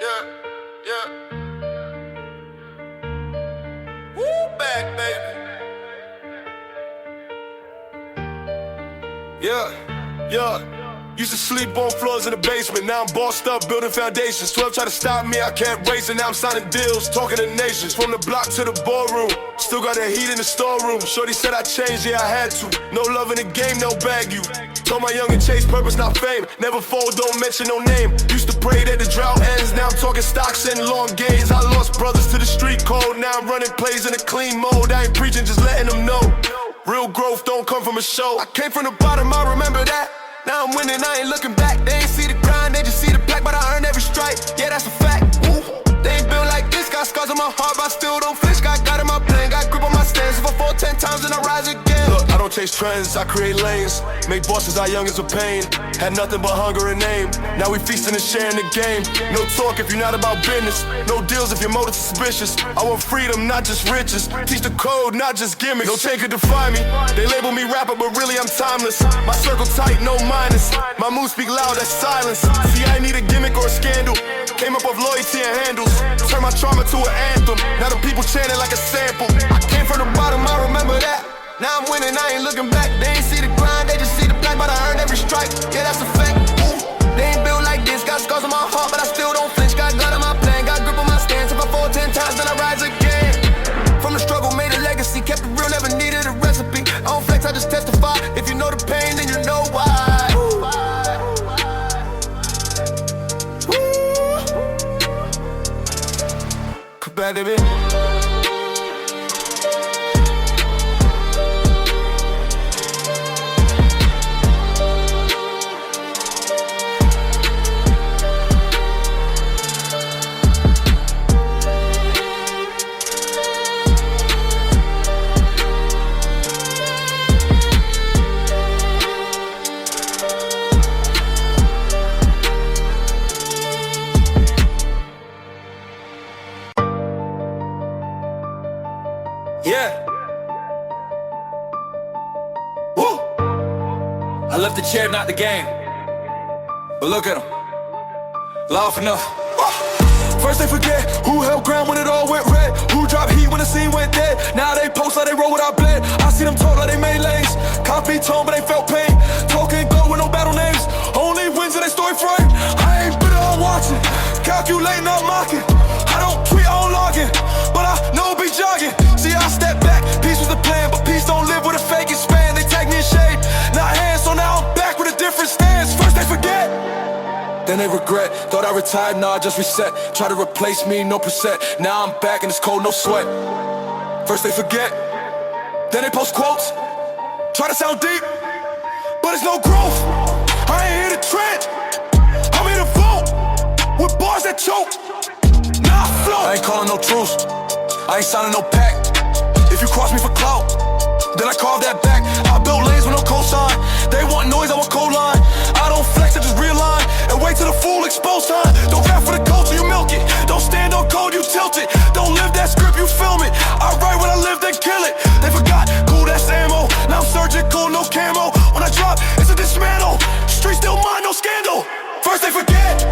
Yeah, yeah. Woo, back, baby. Yeah. Used to sleep on floors in the basement. Now I'm bossed up, building foundations. 12 try to stop me, I can't race it. Now I'm signing deals, talking to nations. From the block to the ballroom, still got that heat in the storeroom. Shorty said I changed, yeah I had to. No love in the game, no bag you. Told my youngin' chase purpose, not fame. Never fold, don't mention no name. Used to pray that the drought ends. Now I'm talking stocks and long gains. I lost brothers to the street code. Now I'm running plays in a clean mode. I ain't preaching, just letting them know. Real growth don't come from a show. I came from the bottom, I remember that. Now I'm winning, I ain't looking back. They ain't see the grind, they just see the plaque. But I earn every stripe, yeah that's a fact. Woo. They ain't built like this, got scars on my heart, but I still don't flinch. Got in my plane, got grip on my stance. If I fall 10 times, then I rise again. Look, I don't chase trends, I create lanes. Make bosses our youngins with pain. Had nothing but hunger and aim. Now we feasting and sharing the game. No talk if you're not about business. No deals if your motive's suspicious. I want freedom, not just riches. Teach the code, not just gimmicks. No chain could define me. They label me rapper, but really I'm timeless. My circle tight, no minus. My moves speak loud, that's silence. See, I ain't need a gimmick or a scandal. Came up with loyalty and handles. Turn my trauma to an anthem. Now the people chanting like a sample. I came from the bottom, I remember that. Now I'm winning, I ain't looking back. They ain't see the grind, they just see the plaque. But I earned every strike, yeah that's a fact. Ooh. They ain't built like this, got scars on my heart, but I still don't flinch. Got gun on my plan, got grip on my stance. If I fall 10 times, then I rise again. From the struggle, made a legacy. Kept it real, never needed a recipe. I don't flex, I just testify. If you know the pain, then you know why. Come back, baby. Yeah. Woo. I left the chair, not the game. But look at them. Laugh enough. First they forget who held ground when it all went red. Who dropped heat when the scene went dead. Now they post like they roll without bled. I see them talk like they made lanes. Copy tone but they felt pain. Talking go with no battle names. Only wins in their story frame. I ain't bitter, I'm watching. Calculating, I'm mocking. I don't tweet, I don't log in. But I know be jogging. See I step back, peace was the plan. But peace don't live with a fake span. They tag me in shade, not hands. So now I'm back with a different stance. First they forget, then they regret. Thought I retired, nah, I just reset. Try to replace me, no percent. Now I'm back and it's cold, no sweat. First they forget, then they post quotes. Try to sound deep, but it's no growth. I ain't here to trend, I'm here to vote. With bars that choke, nah I float. I ain't calling no truce, I ain't signing no pact. If you cross me for clout, then I carve that back. I build lanes with no cosign. They want noise, I want cold line. I don't flex, I just realign. And wait till the fool expose time. Don't rap for the culture, you milk it. Don't stand on code, you tilt it. Don't live that script, you film it. I write when I live, then kill it. They forgot, cool, that's ammo. Now I'm surgical, no camo. When I drop, it's a dismantle. Street still mine, no scandal. First they forget,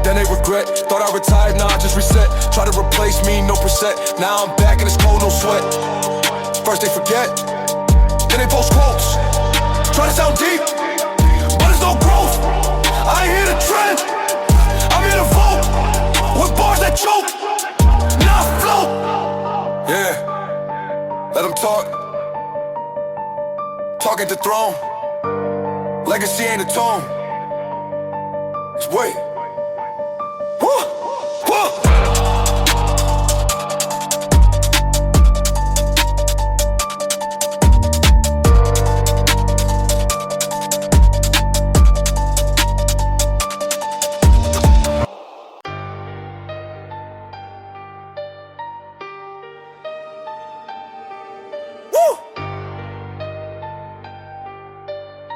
then they regret. Thought I retired, nah, I just reset. Try to replace me, no percent. Now I'm back and it's cold, no sweat. First they forget, then they post quotes. Try to sound deep, but it's no growth. I ain't here to trend, I'm here to vote. With bars that choke, now I float. Yeah, let them talk. Talk at the throne. Legacy ain't a tomb. Just wait. Woo, woo.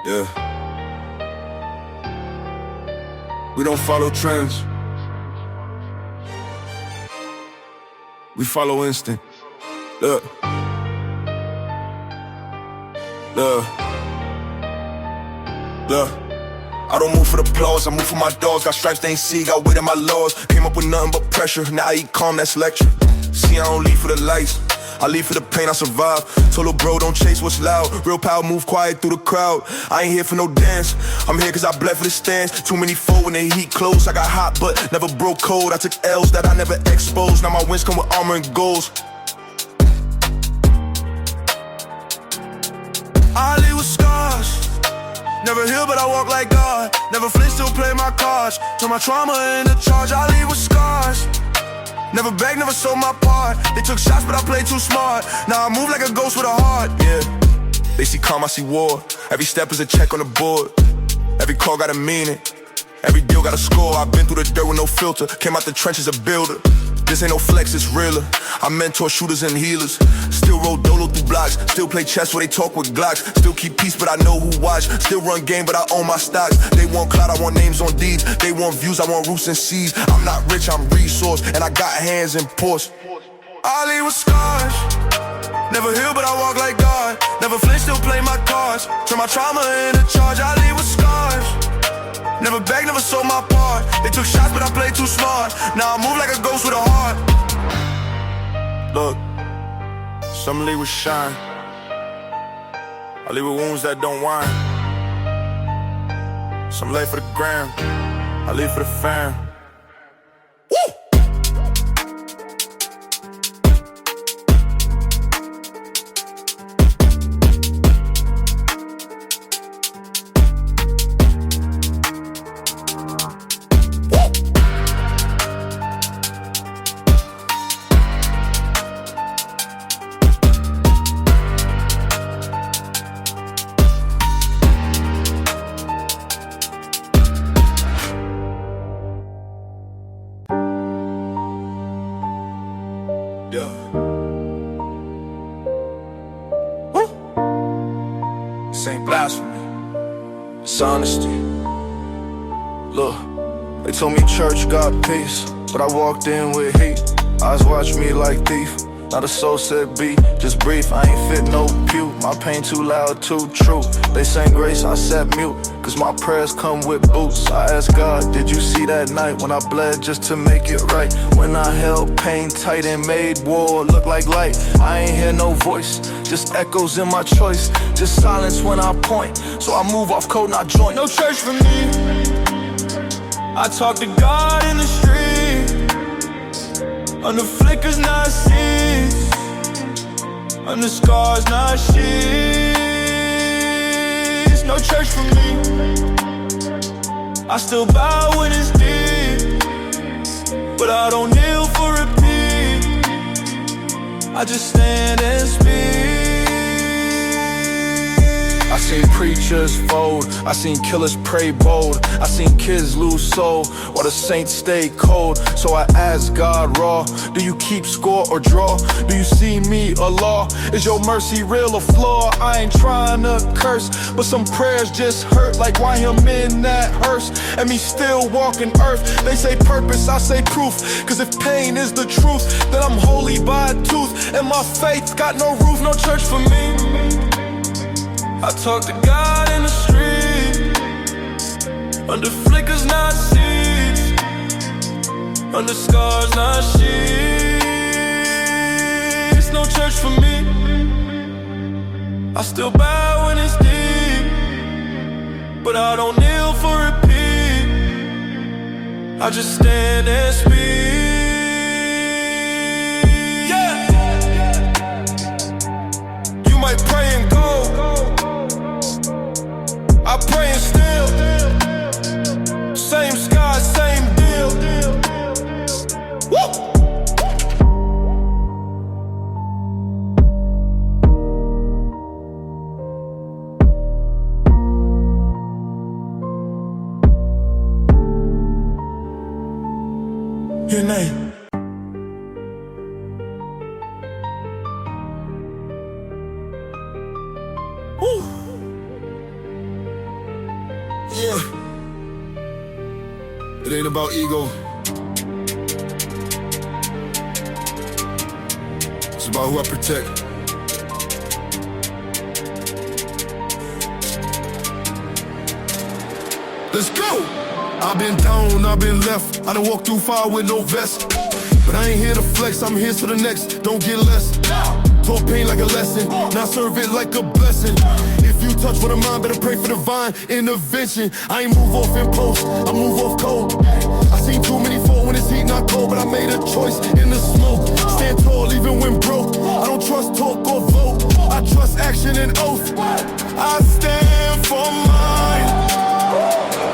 Yeah. We don't follow trends. We follow instinct. Look. Look. Look. I don't move for the applause, I move for my dogs. Got stripes they ain't see, got weight in my laws. Came up with nothing but pressure, now I eat calm, that's lecture. See, I don't leave for the lights, I leave for the pain, I survive. Told little bro, don't chase what's loud. Real power, move quiet through the crowd. I ain't here for no dance, I'm here cause I bled for the stands. Too many fold when the heat close. I got hot but never broke cold. I took L's that I never exposed. Now my wins come with armor and goals. I leave with scars, never heal but I walk like God. Never flinch, still play my cards. Turn my trauma into charge. I leave with scars, never begged, never sold my part. They took shots but I played too smart. Now I move like a ghost with a heart. Yeah, they see calm, I see war. Every step is a check on the board. Every call got a meaning, every deal got a score. I've been through the dirt with no filter, came out the trenches a builder. This ain't no flex, it's realer. I mentor shooters and healers. Still roll dolo through blocks. Still play chess where they talk with Glocks. Still keep peace but I know who watch. Still run game but I own my stocks. They want clout, I want names on deeds. They want views, I want roofs and seas. I'm not rich, I'm resource, and I got hands in ports. I leave with scars, never heal but I walk like God. Never flinch, still play my cards. Turn my trauma into charge. I leave with scars, never begged, never sold my part. They took shots but I played too smart. Now I move like a ghost with a heart. Look, some leave with shine, I leave with wounds that don't whine. Some lay for the gram, I leave for the fam. Yeah. Woo. This ain't blasphemy, it's honesty. Look, they told me church got peace, but I walked in with heat. Eyes watch me like thief. Now the soul said be, just brief. I ain't fit no pew. My pain too loud, too true. They sang grace, I sat mute, cause my prayers come with boots. I asked God, did you see that night when I bled just to make it right? When I held pain tight and made war look like light. I ain't hear no voice, just echoes in my choice. Just silence when I point, so I move off code, not joint. No church for me, I talk to God in the street. Under flickers, not seeds. Under scars, not sheets. No church for me, I still bow when it's deep, but I don't kneel for repeat. I just stand and speak. I seen preachers fold, I seen killers pray bold, I seen kids lose soul while the saints stay cold. So I ask God raw, do you keep score or draw? Do you see me a law? Is your mercy real or flaw? I ain't trying to curse, but some prayers just hurt. Like why him in that hearse and me still walking earth? They say purpose, I say proof, cause if pain is the truth, then I'm holy by a tooth, and my faith got no roof. No church for me, I talk to God in the street. Under flickers, not seeds. Under scars, not sheets. No church for me, I still bow when it's deep, but I don't kneel for repeat. I just stand and speak. Yeah. You might pray and go, I pray and still, same sky, same deal. Woo! Your name. Woo! Yeah. It ain't about ego, it's about who I protect. Let's go. I've been down, I've been left. I done walked through fire with no vest. But I ain't here to flex, I'm here to the next. Don't get less. Taught pain like a lesson, now serve it like a blessing. If you touch with a mind, better pray for divine intervention. I ain't move off in post, I move off cold. I seen too many fall when it's heat not cold, but I made a choice in the smoke. Stand tall even when broke. I don't trust talk or vote, I trust action and oath. I stand for mine.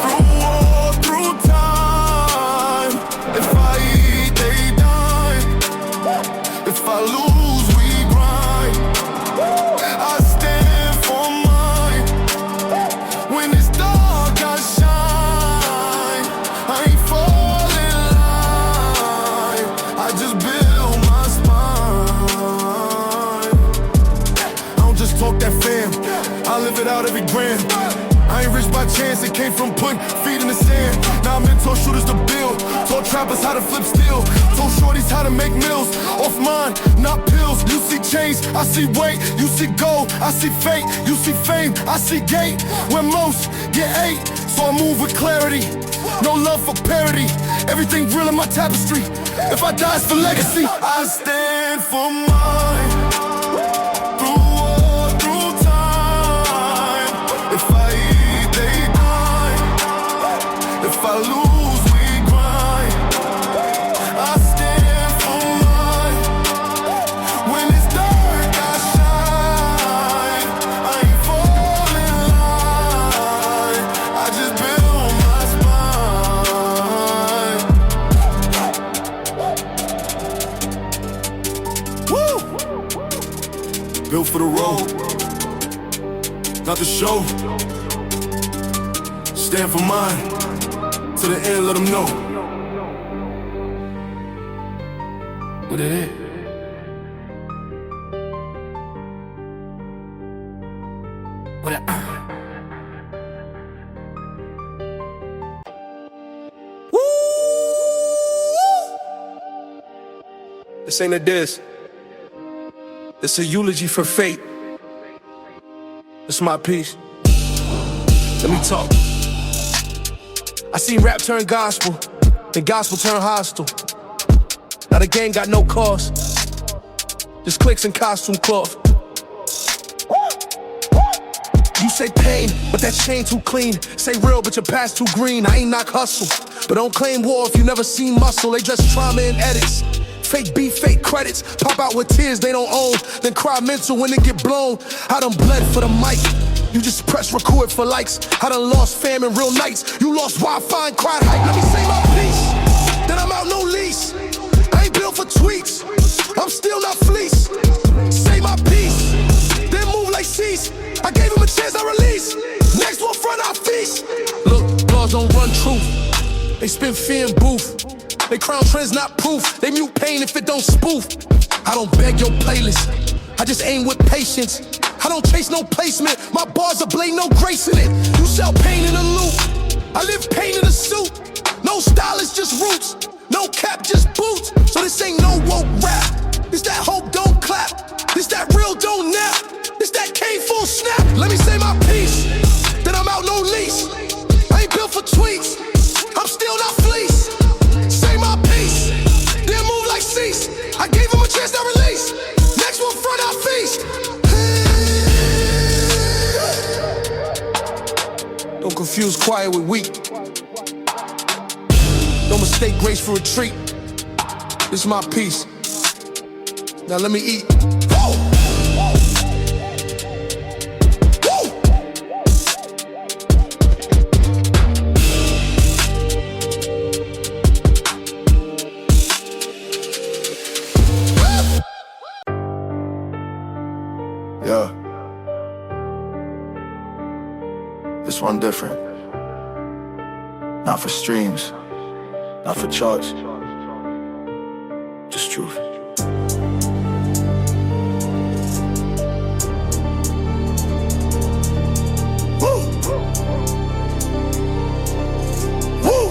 Through war, through time. If I eat, they dine. If I lose, we grind. I stand for mine. When it's dark, I shine. I ain't falling line. I just build my spine. I don't just talk that fam, I live it out every gram. I ain't rich by chance, it came from putting feet in the sand. Now I mentor shooters to build, taught trappers how to flip steel, told shorties how to make meals. Off mine, not pills. You see change, I see weight. You see gold, I see fate. You see fame, I see gate. When most get 8, so I move with clarity. No love for parody, everything real in my tapestry. If I die, it's for legacy. I stand for mine. Through war, through time. If I eat, they die. If I lose, we grind. I stand for mine. When it's dark, I shine. I ain't falling line. I just build my spine. Woo! Built for the road, not the show. Stand for mine. To the end, let them know. What it is? What it Woo! This ain't a diss. It's a eulogy for fate. It's my piece. Let me talk. I seen rap turn gospel, then gospel turn hostile. Now the game got no cause, just clicks and costume cloth. You say pain, but that chain too clean. Say real, but your past too green. I ain't knock hustle, but don't claim war if you never seen muscle. They just trauma and edits. Fake beef, fake credits. Pop out with tears they don't own, then cry mental when they get blown. I done bled for the mic. You just press record for likes. I done lost fam in real nights. You lost Wi-Fi and cried hype. Let me say my piece, then I'm out no lease. I ain't built for tweets, I'm still not fleece. Say my piece, then move like cease. I gave him a chance, I release. Next one front, I feast. Look, laws don't run truth. They spin fear and booth. They crown trends, not proof. They mute pain if it don't spoof. I don't beg your playlist, I just aim with patience. I don't chase no placement, my bars are blade, no grace in it. You sell pain in a loop, I live pain in a suit. No style, it's just roots, no cap, just boots. So this ain't no woke rap, this that hope don't clap. This that real don't nap, this that K full snap. Let me say my piece, then I'm out no lease. I ain't built for tweets, I'm still not fleece. Say my piece, then move like cease. I gave him a chance to release. Next one front, I feast. Don't confuse quiet with weak. Don't mistake grace for retreat. This is my piece. Now let me eat. Whoa! Whoa! Yeah. This one different. Not for streams, not for charts, just truth. Woo! Woo!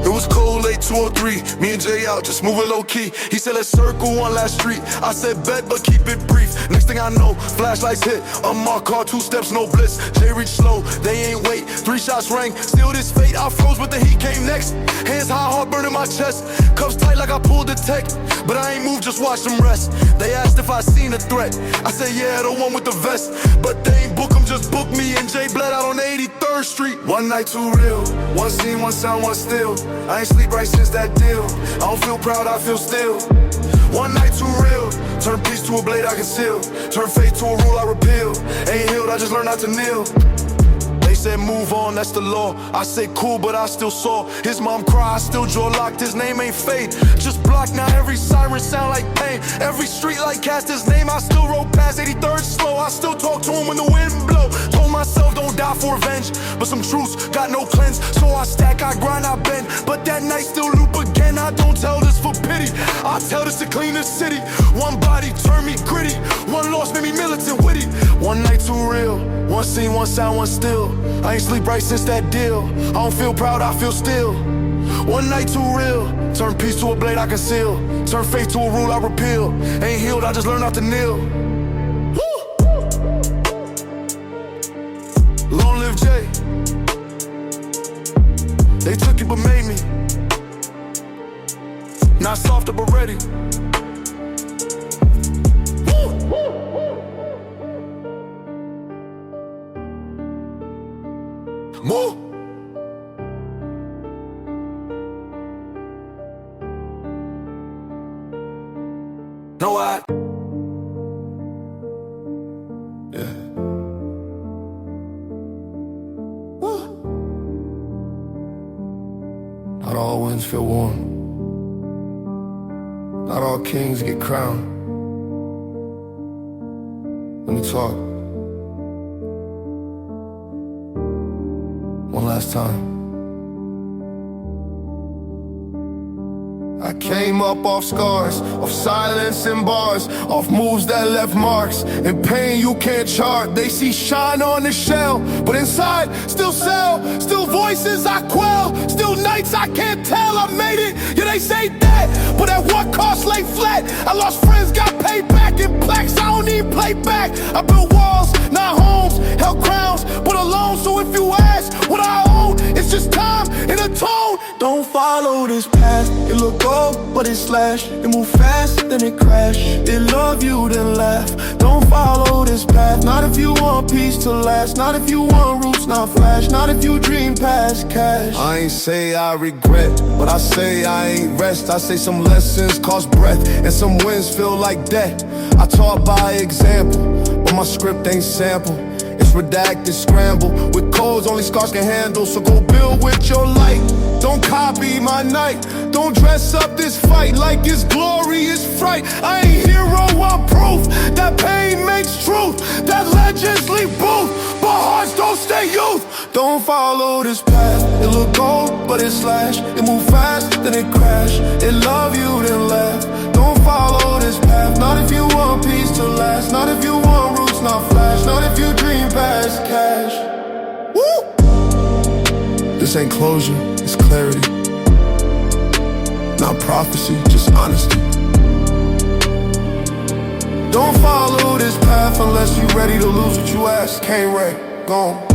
It was cold, late 203. Me and Jay out, just moving low key. He said, let's circle one last street. I said, bet, but keep it brief. Next thing I know, flashlights hit. Unmarked car, 2 steps, no blitz. Jay reached slow, they ain't wait. 3 shots rang, still this fate. I froze, but the heat came next. Hands high, heart burning my chest. Cuffs tight like I pulled the tech. But I ain't moved, just watch them rest. They asked if I seen a threat. I said, yeah, the one with the vest. But they ain't book 'em, just book me. And Jay bled out on 83rd Street. One night too real. One scene, one sound, one still. I ain't sleep right since that deal. I don't feel proud, I feel still. One night too real. Turn peace to a blade I conceal. Turn fate to a rule I repeal. Ain't healed, I just learned not to kneel. They said move on, that's the law. I said cool, but I still saw his mom cry, I still jaw locked. His name ain't fate, just blocked. Now every siren sound like pain. Every street light cast his name. I still rode past 83rd slow. I still talk to him when the wind blow. Told myself don't die for revenge, but some truths got no cleanse. So I stack, I grind, I bend. But that night still loop again. I don't tell this for pity, I tell this to clean the city. One body turned me gritty. One loss made me militant witty. One night too real. One scene, one sound, one still. I ain't sleep right since that deal. I don't feel proud, I feel still. One night too real. Turn peace to a blade I conceal. Turn faith to a rule I repeal. Ain't healed, I just learned not to kneel. Woo! Long live Jay. They took it but made me. Not softer but ready. Move. No, yeah. Woo. Not all winds feel warm. Not all kings get crowned. Let me talk one last time. I came up off scars, off silence and bars, off moves that left marks, and pain you can't chart. They see shine on the shell, but inside still sell, still voices I quell, still nights I can't tell. I made it, yeah they say that, but at what cost lay flat? I lost friends, got paid back in plaques, I don't even play back. I built walls, not homes, held crowns, but alone. So if you ask what I own, it's just time and a tone. Don't follow this path, it look gold, but it's slash. It move fast, then it crash. They love you, then laugh. Don't follow this path, not if you want peace to last. Not if you want roots, not flash. Not if you dream past cash. I ain't say I regret, but I say I ain't rest. I say some lessons cost breath, and some wins feel like death. I taught by example, but my script ain't sample. It's redacted, scramble, with codes only scars can handle. So go build with your light, don't copy my night. Don't dress up this fight like it's glory, it's fright. I ain't hero, I'm proof that pain makes truth, that legends leave booth, but hearts don't stay youth. Don't follow this path, it look gold, but it's slash. It move fast, then it crash. It love you, then laugh. Don't follow this path, not if you want peace to last. Not if you want roots, not flash. Not if you dream past cash. Woo! This ain't closure, it's clarity. Not prophecy, just honesty. Don't follow this path unless you ready to lose what you ask. Can't wreck, gone.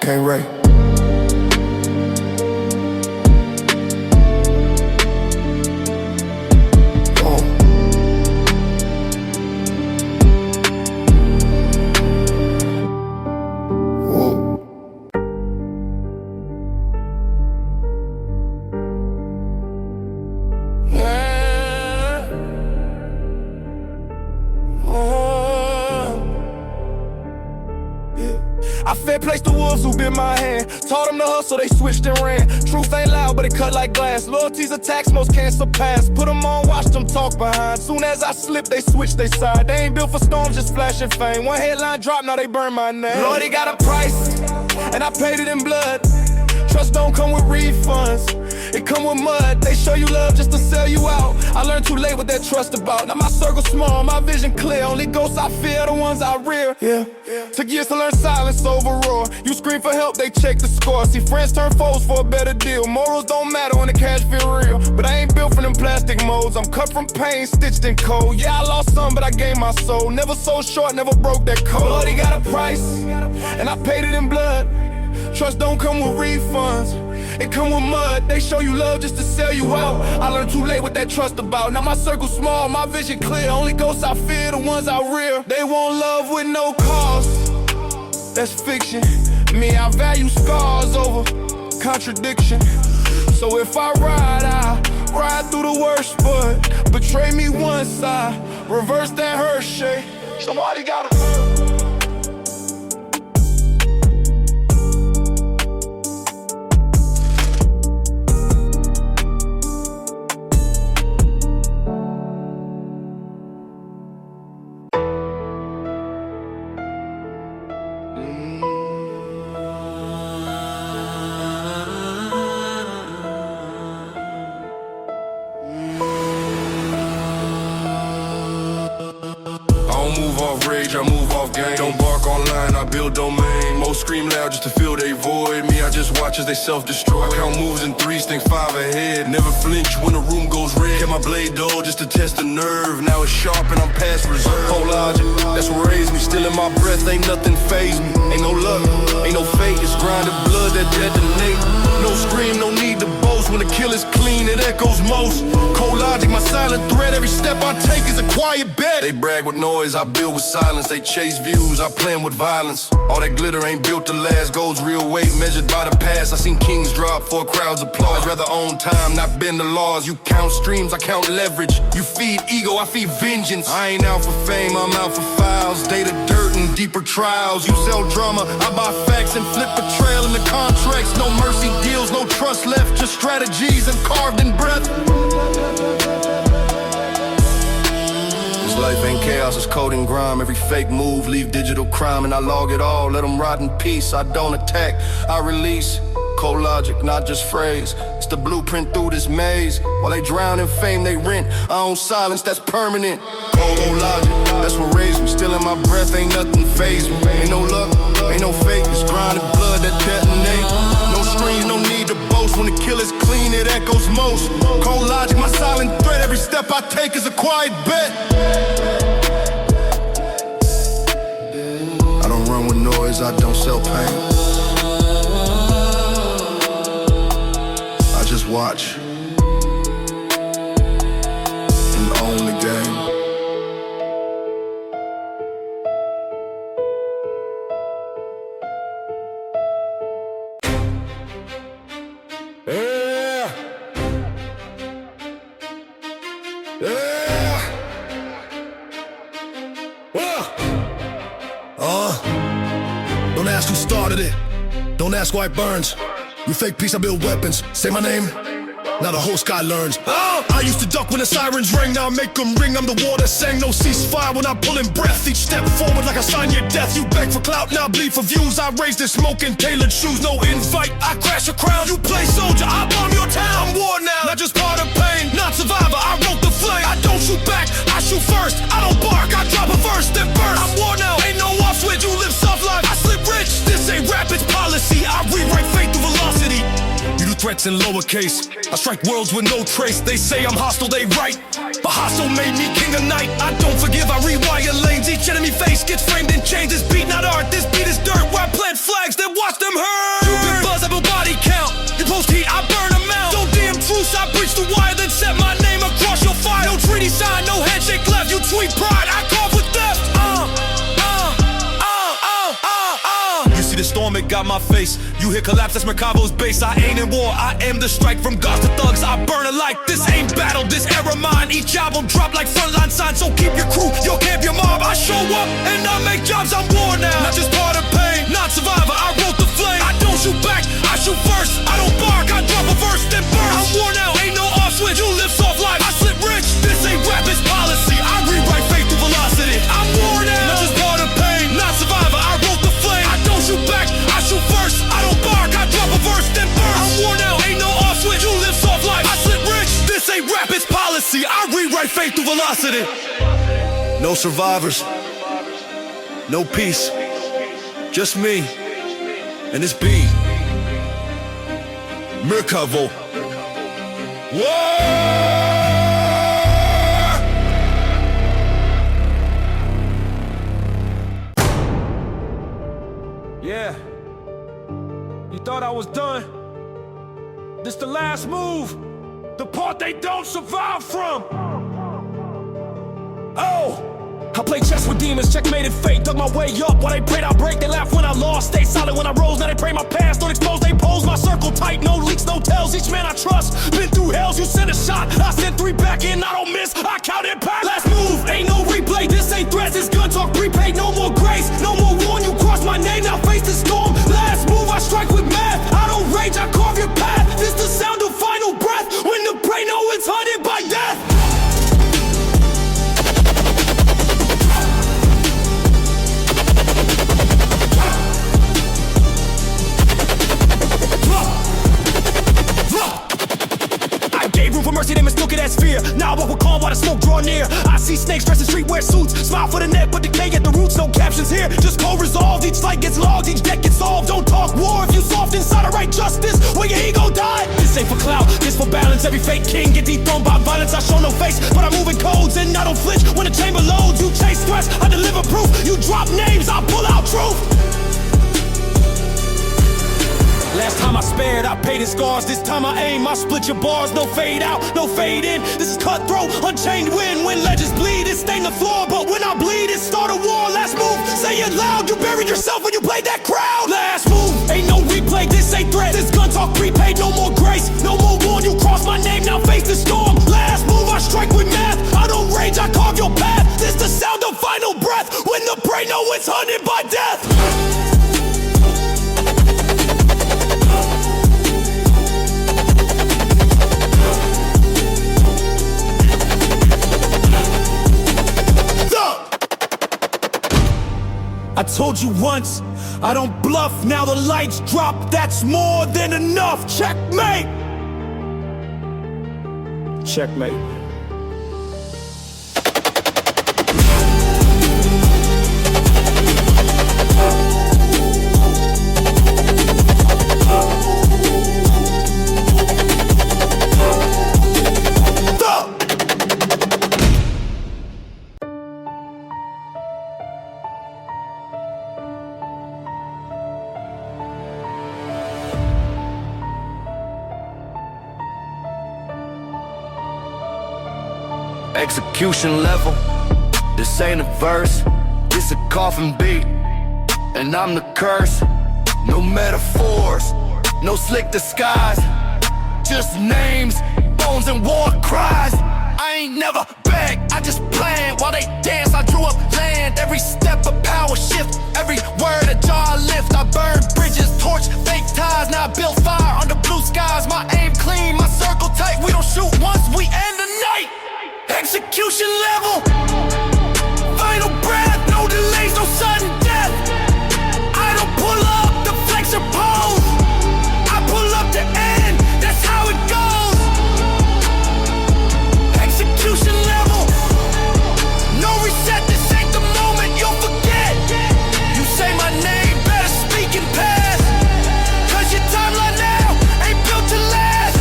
Can't wreck. I fair placed the wolves who bit my hand. Taught them to hustle, they switched and ran. Truth ain't loud, but it cut like glass. Loyalty's a tax, most can't surpass. Put them on, watch them talk behind. Soon as I slip, they switch they side. They ain't built for storms, just flashing fame. One headline drop, now they burn my name. Lord, it got a price, and I paid it in blood. Trust don't come with refunds. It come with mud. They show you love just to sell you out. I learned too late what that trust about. Now my circle small, my vision clear. Only ghosts I fear, the ones I rear. Yeah. Took years to learn silence over roar. You scream for help, they check the score. See friends turn foes for a better deal. Morals don't matter when the cash feel real. But I ain't built for them plastic molds. I'm cut from pain, stitched in cold. Yeah, I lost some, but I gained my soul. Never sold short, never broke that code. Bloody got a price, and I paid it in blood. Trust don't come with refunds, it come with mud. They show you love just to sell you out. I learned too late what that trust about. Now my circle small, my vision clear. Only ghosts I fear, the ones I rear. They want love with no cost, that's fiction. Me, I value scars over contradiction. So if I ride through the worst, but betray me once, I reverse that hurt shake. Somebody gotta I move off game. Don't bark online, I build domain. Most scream loud just to fill they void. Me, I just watch as they self-destroy. I count moves in threes, think five ahead. Never flinch when the room goes red. Kept my blade dull just to test the nerve. Now it's sharp and I'm past reserve. Whole logic, that's what raised me. Still in my breath, ain't nothing faze me. Ain't no luck, ain't no fate. It's grinded blood that detonate. No scream, no need to boast. When the kill is clean, it echoes most. Cold logic, my silent threat. Every step I take is a quiet bet. They brag with noise, I build with silence. They chase views, I plan with violence. All that glitter ain't built to last. Gold's real weight measured by the past. I seen kings drop for a crowd's applause. Rather own time, not bend the laws. You count streams, I count leverage. You feed ego, I feed vengeance. I ain't out for fame, I'm out for files. Data dirt and deeper trials. You sell drama, I buy facts and flip betrayal in the contracts. No mercy deals, no trust left. Just strategies and carved in breath. Life ain't chaos, it's code and grime. Every fake move, leave digital crime. And I log it all, let them rot in peace. I don't attack, I release. Cold logic, not just phrase. It's the blueprint through this maze. While they drown in fame, they rent. I own silence, that's permanent. Cold logic, that's what raised me. Still in my breath, ain't nothing faze me. Ain't no luck, ain't no fake. It's grinded blood that detonate. No screams, no need to boast. When the kill is clean, it echoes most. Cold logic, my silent threat. Every step I take is a quiet bet. I don't run with noise, I don't sell pain. I just watch and own the game. Don't ask who started it. Don't ask why it burns. You fake peace, I build weapons. Say my name, now the whole sky learns. I used to duck when the sirens ring. Now I make them ring. I'm the war that sang no ceasefire when I'm pulling breath. Each step forward like I sign your death. You beg for clout, now bleed for views. I raise this smoke in tailored shoes. No invite, I crash your crown. You play soldier, I bomb your town. I'm war now, not just part of pain. Not survivor, I wrote the flame. I don't shoot back, I shoot first. I don't bark, I drop a verse, then burst. I'm war now, ain't no off switch. You live soft life, I slip rich. This ain't rap, it's policy. I rewrite fate through velocity. You do threats in lowercase. I strike worlds with no trace. They say I'm hostile, they right. But hostile made me king of night. I don't forgive, I rewire lanes. Each enemy face gets framed in chains. This beat not art, this beat is dirt. Where I plant flags, then watch them hurt. You big buzz, I have a body count. You post heat, I burn them out. Don't DM truce, I breach the wire. Then set my name across your fire. No treaty sign, no handshake left. You tweet pride, I carve with theft. You see the storm, it got my face. You hear collapse, that's Mercado's base. I ain't in war, I am the strike. From gods to thugs, I burn alike. This ain't battle, this era mine. Each album drop like frontline signs. So keep your crew, your camp, your mob. I show up and I make jobs, I'm war now. Not just part of pain, not survivor, I wrote the flame. I don't shoot back, I shoot first. I don't bark, I drop a verse, then burst. I'm war now, ain't no off switch. You live soft life, I slip rich. This ain't rap, it's policy. I rewrite fate through velocity. I'm war now, not just part of pain, not survivor, I wrote the flame. I don't shoot back, I shoot first. I don't bark, I drop a verse, then burst. I'm war now, ain't no off switch. You live soft life. velocity. No survivors, no peace, just me and this beat. Merkavo. Yeah, you thought I was done? This the last move, the part they don't survive from. Oh! I played chess with demons, checkmated fate, dug my way up. While they prayed I'd break, they laughed when I lost. Stayed solid when I rose, now they pray my past don't expose. They pose my circle tight, no leaks, no tells. Each man I trust, been through hells. You send a shot, I send 3 back in, I don't miss. I count impact. Last move, ain't no replay. This ain't threats, it's gun talk prepaid. No more grace, no more warn. You cross my name, now face the storm. Last move, I strike with math. I don't rage, I carve your path. This the sound of final breath. When the prey know it's hunted by death. For mercy, they mistook it as fear. Now I walk with calm while the smoke draw near. I see snakes dressed in streetwear suits. Smile for the net, but decay at the roots. No captions here, just cold resolved. Each fight gets logged, each deck gets solved. Don't talk war if you soft inside. I write justice where your ego died. This ain't for clout, this for balance. Every fake king get dethroned by violence. I show no face, but I'm moving codes and I don't flinch. When the chamber loads, you chase threats, I deliver proof. You drop names, I pull out truth. Last time I spared, I paid in scars. This time I aim, I split your bars. No fade out, no fade in. This is cutthroat, unchained wind. When legends bleed, it stain the floor. But when I bleed, it start a war. Last move, say it loud. You buried yourself when you played that crowd. Last move, ain't no replay. This ain't threat. This gun talk prepaid. No more grace, no more warn. You cross my name, now face the storm. Last move, I strike with math. I don't rage, I carve your path. This the sound of final breath. When the prey know it's hunted by death. I told you once, I don't bluff, now the lights drop, that's more than enough. Checkmate! Checkmate. Execution level, this ain't a verse, this a coffin beat, and I'm the curse. No metaphors, no slick disguise, just names, bones and war cries. I ain't never begged, I just planned while they dance. I drew up land, every step a power shift, every word a jar I lift. I burn bridges, torch fake ties, now I build fire under blue skies. My aim clean, my circle tight, we don't shoot once, we end the night. Execution level, final breath, no delays, no sudden death. I don't pull up the flex or pose, I pull up the end, that's how it goes. Execution level, no reset, this ain't the moment you'll forget. You say my name, better speak in past, cause your timeline now ain't built to last.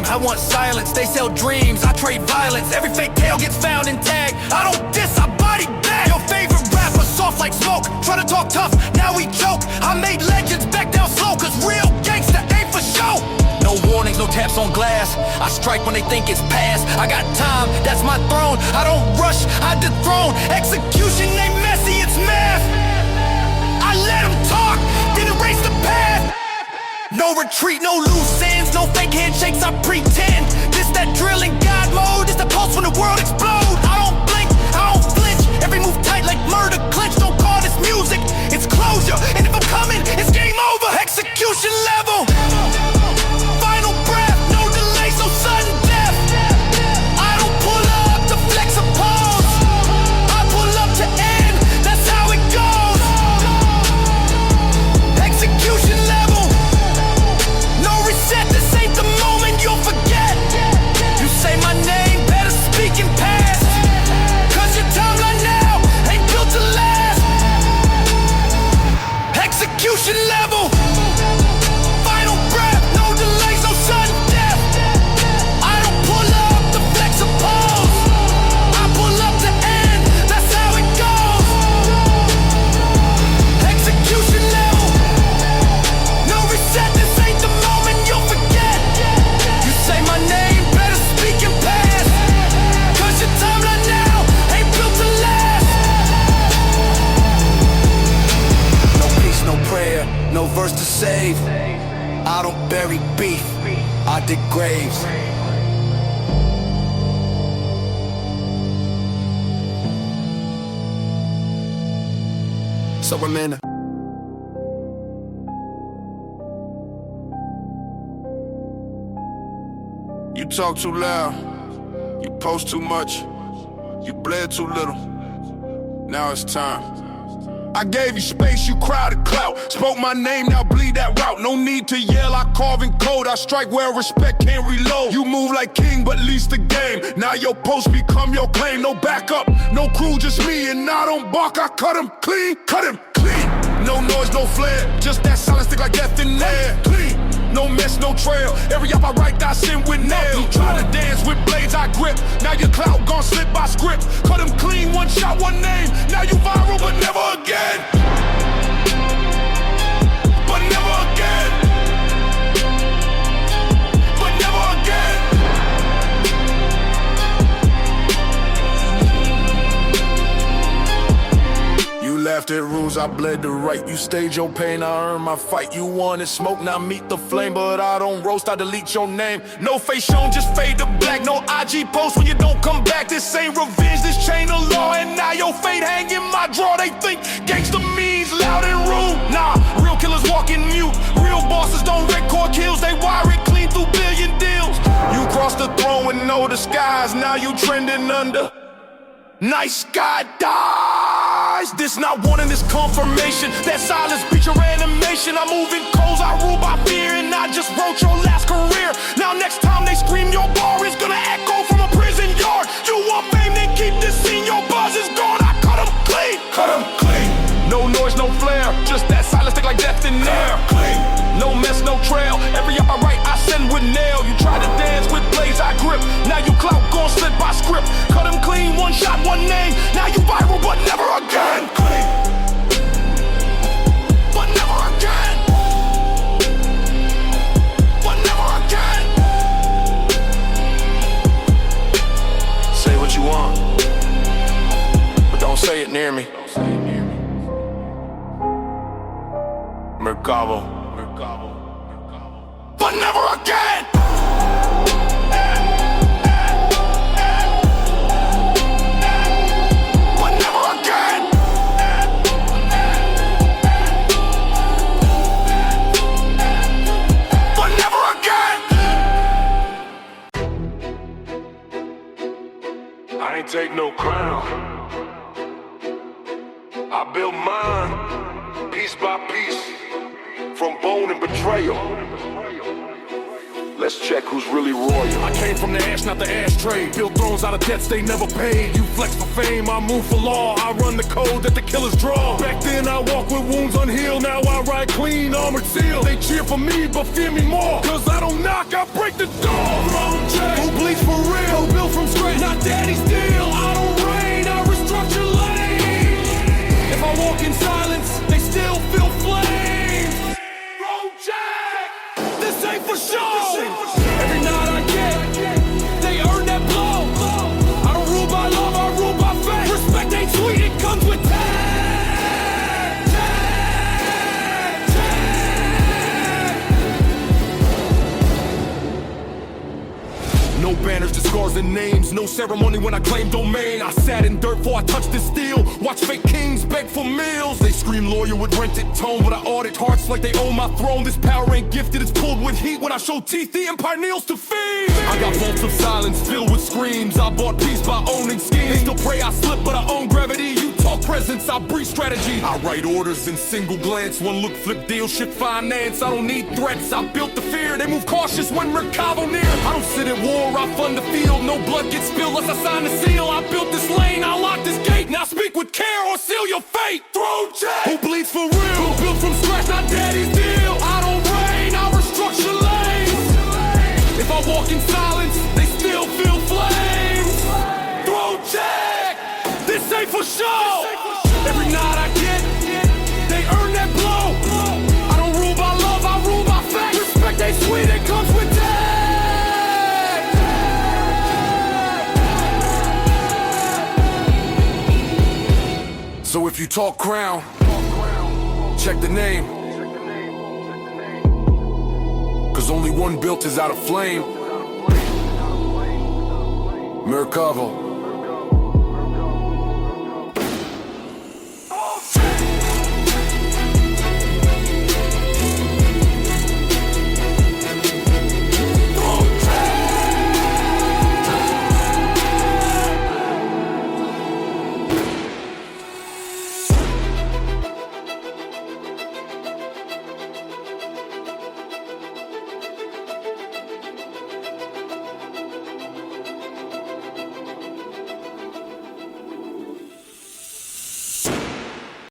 I want silence, they sell dreams, I trade violence. Every fake tale gets found and tagged. I don't diss, I body back. Your favorite rapper, soft like smoke, try to talk tough, now we choke. I made legends back down slow, cause real gangsta ain't for show. No warnings, no taps on glass, I strike when they think it's past. I got time, that's my throne, I don't rush, I dethrone. Execution ain't messy, it's math. I let them talk, then erase the path. No retreat, no loose ends, no fake handshakes, I pretend. This that drilling God mode, this the pulse when the world explodes. I don't blink, I don't flinch, every move tight like murder clinch. Don't call this music, it's closure, and if I'm coming, it's game over. Execution level, final breath, no delays, no sudden death. I don't pull up to flex a pose, I pull up to end, that's how it goes. Execution level, no reset, this ain't the moment you'll forget. I don't bury beef, I dig graves. So Amanda, you talk too loud, you post too much, you bled too little. Now it's time. I gave you space, you crowded clout. Spoke my name, now bleed that route. No need to yell, I carve in code. I strike where respect can't reload. You move like king, but least the game. Now your post become your claim. No backup, no crew, just me. And I don't bark, I cut him clean, cut him clean. No noise, no flare, just that silence stick like death in there. Clean, no mess, no trail. Every up I write, I send with nails. Try to dance with blades I grip. Now your clout gon' slip by script. Cut him clean, one shot, one name. Now you viral, but never again. But never again. But never again. You laughed at rules, I bled the right. You staged your pain, I earned my fight. You wanted smoke, now meet the flame. But I don't roast, I delete your name. No face shown, just fade to black. No IG post when you don't come back. This ain't revenge, this chain of law. And now your fate hang in my drawer. They think gangsta means loud and rude. Nah, real killers walking mute. Real bosses don't record kills. They wire it clean through billion deals. You crossed the throne with no disguise. Now you trending under nice guy dies. This not wanting this confirmation. That silence beat your animation. I'm moving coals, I rule by fear. And I just wrote your last career. Now next time they scream your bar is gonna echo from a prison yard. You want fame, then keep this scene. Your buzz is gone, I cut him clean. Cut him clean. No noise, no flare. Just that silence stick like death in there. Clean. No mess, no trail. Every up I write, I send with nail. You try to dance with blades I grip. Now you clout gon' slip by script. Cut him clean, one shot, one name. Now you viral, but never again. Clean. But never again. But never again. Say what you want, but don't say it near me. Mercado. But never again. But never again. But never again. I ain't take no crown. I built mine piece by piece. From bone and betrayal. Let's check who's really royal. I came from the ash, not the ashtray. Built thrones out of debts they never paid. You flex for fame, I move for law. I run the code that the killers draw. Back then I walk with wounds unhealed. Now I ride clean, armored seal. They cheer for me, but fear me more. Cause I don't knock, I break the door. Thronecheck, who bleeds for real? Who built from scratch, not daddy's deal. I don't reign, I restructure lanes. If I walk in silence, they still feel flames. This ain't for show. Every night I get, they earn that blow. I don't rule by love, I rule by faith. Respect ain't sweet, it comes with tag. No banners, just scars and names. No ceremony when I claim domain. I sat in dirt before I touched this steel. Watch fake kings beg for meals. They scream lawyer with rented tone, but I audit hearts like they own my throne. This power ain't gifted, it's pulled with heat. When I show teeth, the empire kneels to feed. I got vaults of silence filled with screams. I bought peace by owning schemes. They still pray I slip, but I own gravity. You talk presence, I breathe strategy. I write orders in single glance. One look, flip deal, shit finance. I don't need threats, I built the fear. They move cautious when Mercado near. I don't sit at war, I fund the field. No blood gets spilled unless I sign the seal. I built this lane, I lock this gate. Now speak with care or seal your fate. Thronecheck, who bleeds for real? Who built from scratch, not daddy's deal. I don't reign, I restructure lanes. If I walk in silence, they still feel flames. Thronecheck, this ain't for show. Every night I get, they earn that blow. I don't rule by love, I rule by faith. Respect ain't sweet, it comes with tag. So if you talk crown, check the name. Cause only one built is out of flame. Merkavo.